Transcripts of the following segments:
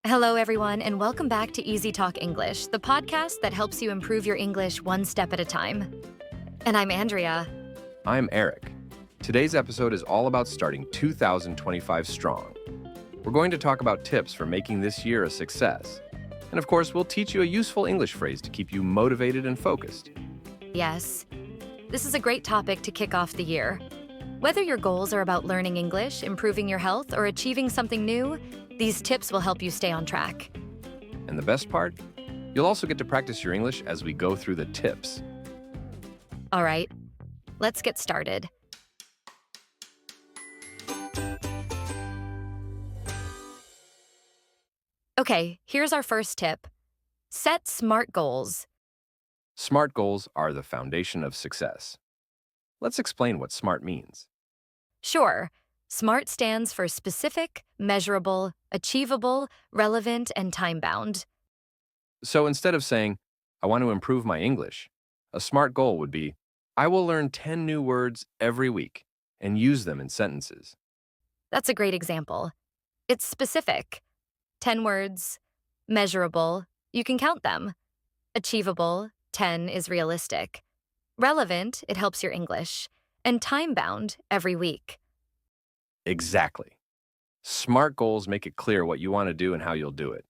Hello, everyone, and welcome back to EasyTalk English, the podcast that helps you improve your English one step at a time. And I'm Andrea. I'm Eric. Today's episode is all about starting 2025 strong. We're going to talk about tips for making this year a success. And of course, we'll teach you a useful English phrase to keep you motivated and focused. Yes, this is a great topic to kick off the year. Whether your goals are about learning English, improving your health, or achieving something new, these tips will help you stay on track. And the best part? You'll also get to practice your English as we go through the tips. All right, let's get started. Okay, here's our first tip. Set SMART goals. SMART goals are the foundation of success. Let's explain what SMART means. Sure, SMART stands for specific, measurable, achievable, relevant, and time-bound. So instead of saying, I want to improve my English, a SMART goal would be, I will learn 10 new words every week and use them in sentences. That's a great example. It's specific. 10 words. Measurable. You can count them. Achievable. 10 is realistic. Relevant. It helps your English. And time-bound every week. Exactly. SMART goals make it clear what you want to do and how you'll do it.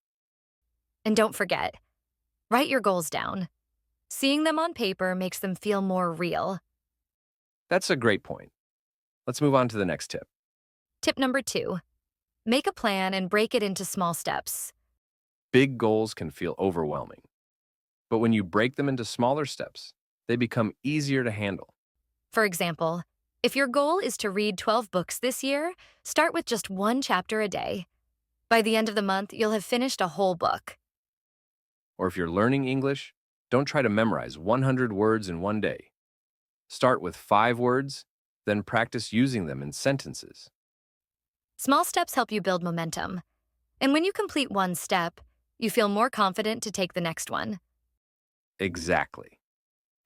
And don't forget, write your goals down. Seeing them on paper makes them feel more real. That's a great point. Let's move on to the next tip. Tip number 2. Make a plan and break it into small steps. Big goals can feel overwhelming. But when you break them into smaller steps, they become easier to handle. For example, if your goal is to read 12 books this year, start with just one chapter a day. By the end of the month, you'll have finished a whole book. Or if you're learning English, don't try to memorize 100 words in one day. Start with 5 words, then practice using them in sentences. Small steps help you build momentum. And when you complete one step, you feel more confident to take the next one. Exactly.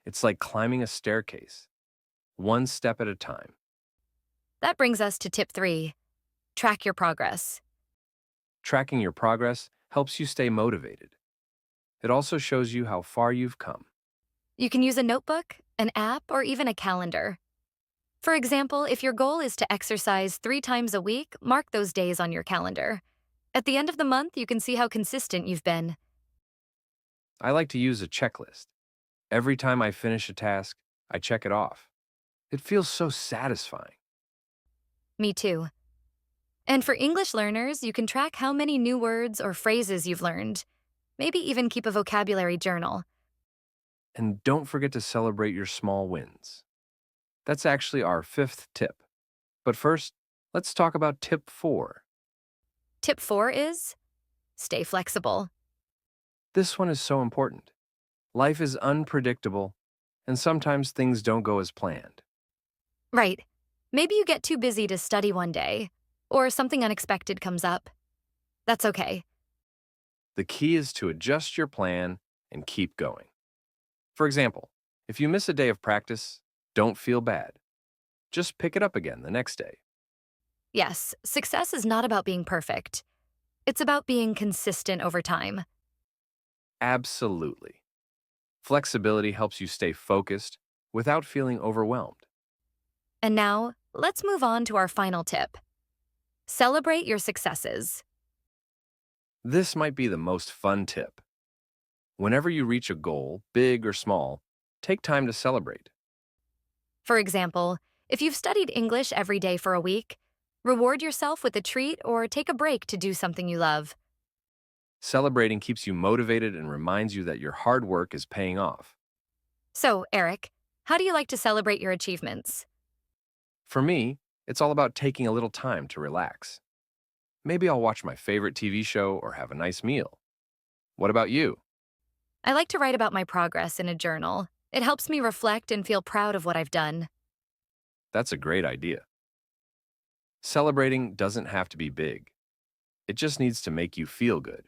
It's like climbing a staircase, one step at a time. That brings us to tip 3. Track your progress. Tracking your progress helps you stay motivated. It also shows you how far you've come. You can use a notebook, an app, or even a calendar. For example, if your goal is to exercise 3 times a week, mark those days on your calendar. At the end of the month, you can see how consistent you've been. I like to use a checklist. Every time I finish a task, I check it off. It feels so satisfying. Me too. And for English learners, you can track how many new words or phrases you've learned. Maybe even keep a vocabulary journal. And don't forget to celebrate your small wins. That's actually our 5th tip. But first, let's talk about tip 4. Tip 4 is stay flexible. This one is so important. Life is unpredictable, and sometimes things don't go as planned. Right. Maybe you get too busy to study one day, or something unexpected comes up. That's okay. The key is to adjust your plan and keep going. For example, if you miss a day of practice, don't feel bad. Just pick it up again the next day. Yes, success is not about being perfect. It's about being consistent over time. Absolutely. Flexibility helps you stay focused without feeling overwhelmed. And now, let's move on to our final tip. Celebrate your successes. This might be the most fun tip. Whenever you reach a goal, big or small, take time to celebrate. For example, if you've studied English every day for a week, reward yourself with a treat or take a break to do something you love. Celebrating keeps you motivated and reminds you that your hard work is paying off. So, Eric, how do you like to celebrate your achievements? For me, it's all about taking a little time to relax. Maybe I'll watch my favorite TV show or have a nice meal. What about you? I like to write about my progress in a journal. It helps me reflect and feel proud of what I've done. That's a great idea. Celebrating doesn't have to be big. It just needs to make you feel good.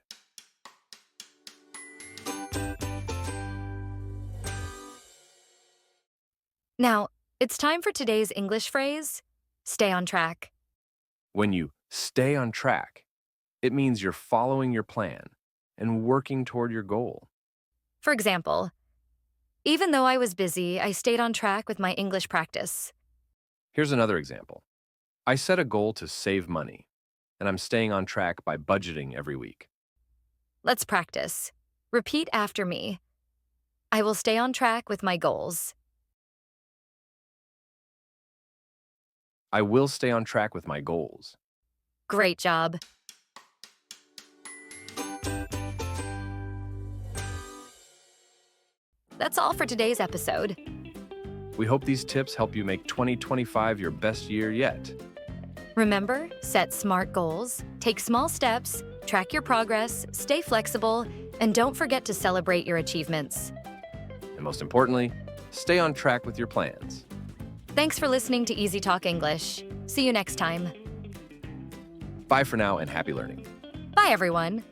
Now, it's time for today's English phrase, stay on track. When you stay on track, It means you're following your plan and working toward your goal. For example, even though I was busy, I stayed on track with my English practice. Here's another example. I set a goal to save money, and I'm staying on track by budgeting every week. Let's practice. Repeat after me. I will stay on track with my goals. I will stay on track with my goals. Great job. That's all for today's episode. We hope these tips help you make 2025 your best year yet. Remember, set smart goals, take small steps, track your progress, stay flexible, and don't forget to celebrate your achievements. And most importantly, stay on track with your plans. Thanks for listening to EasyTalk English. See you next time. Bye for now and happy learning. Bye, everyone.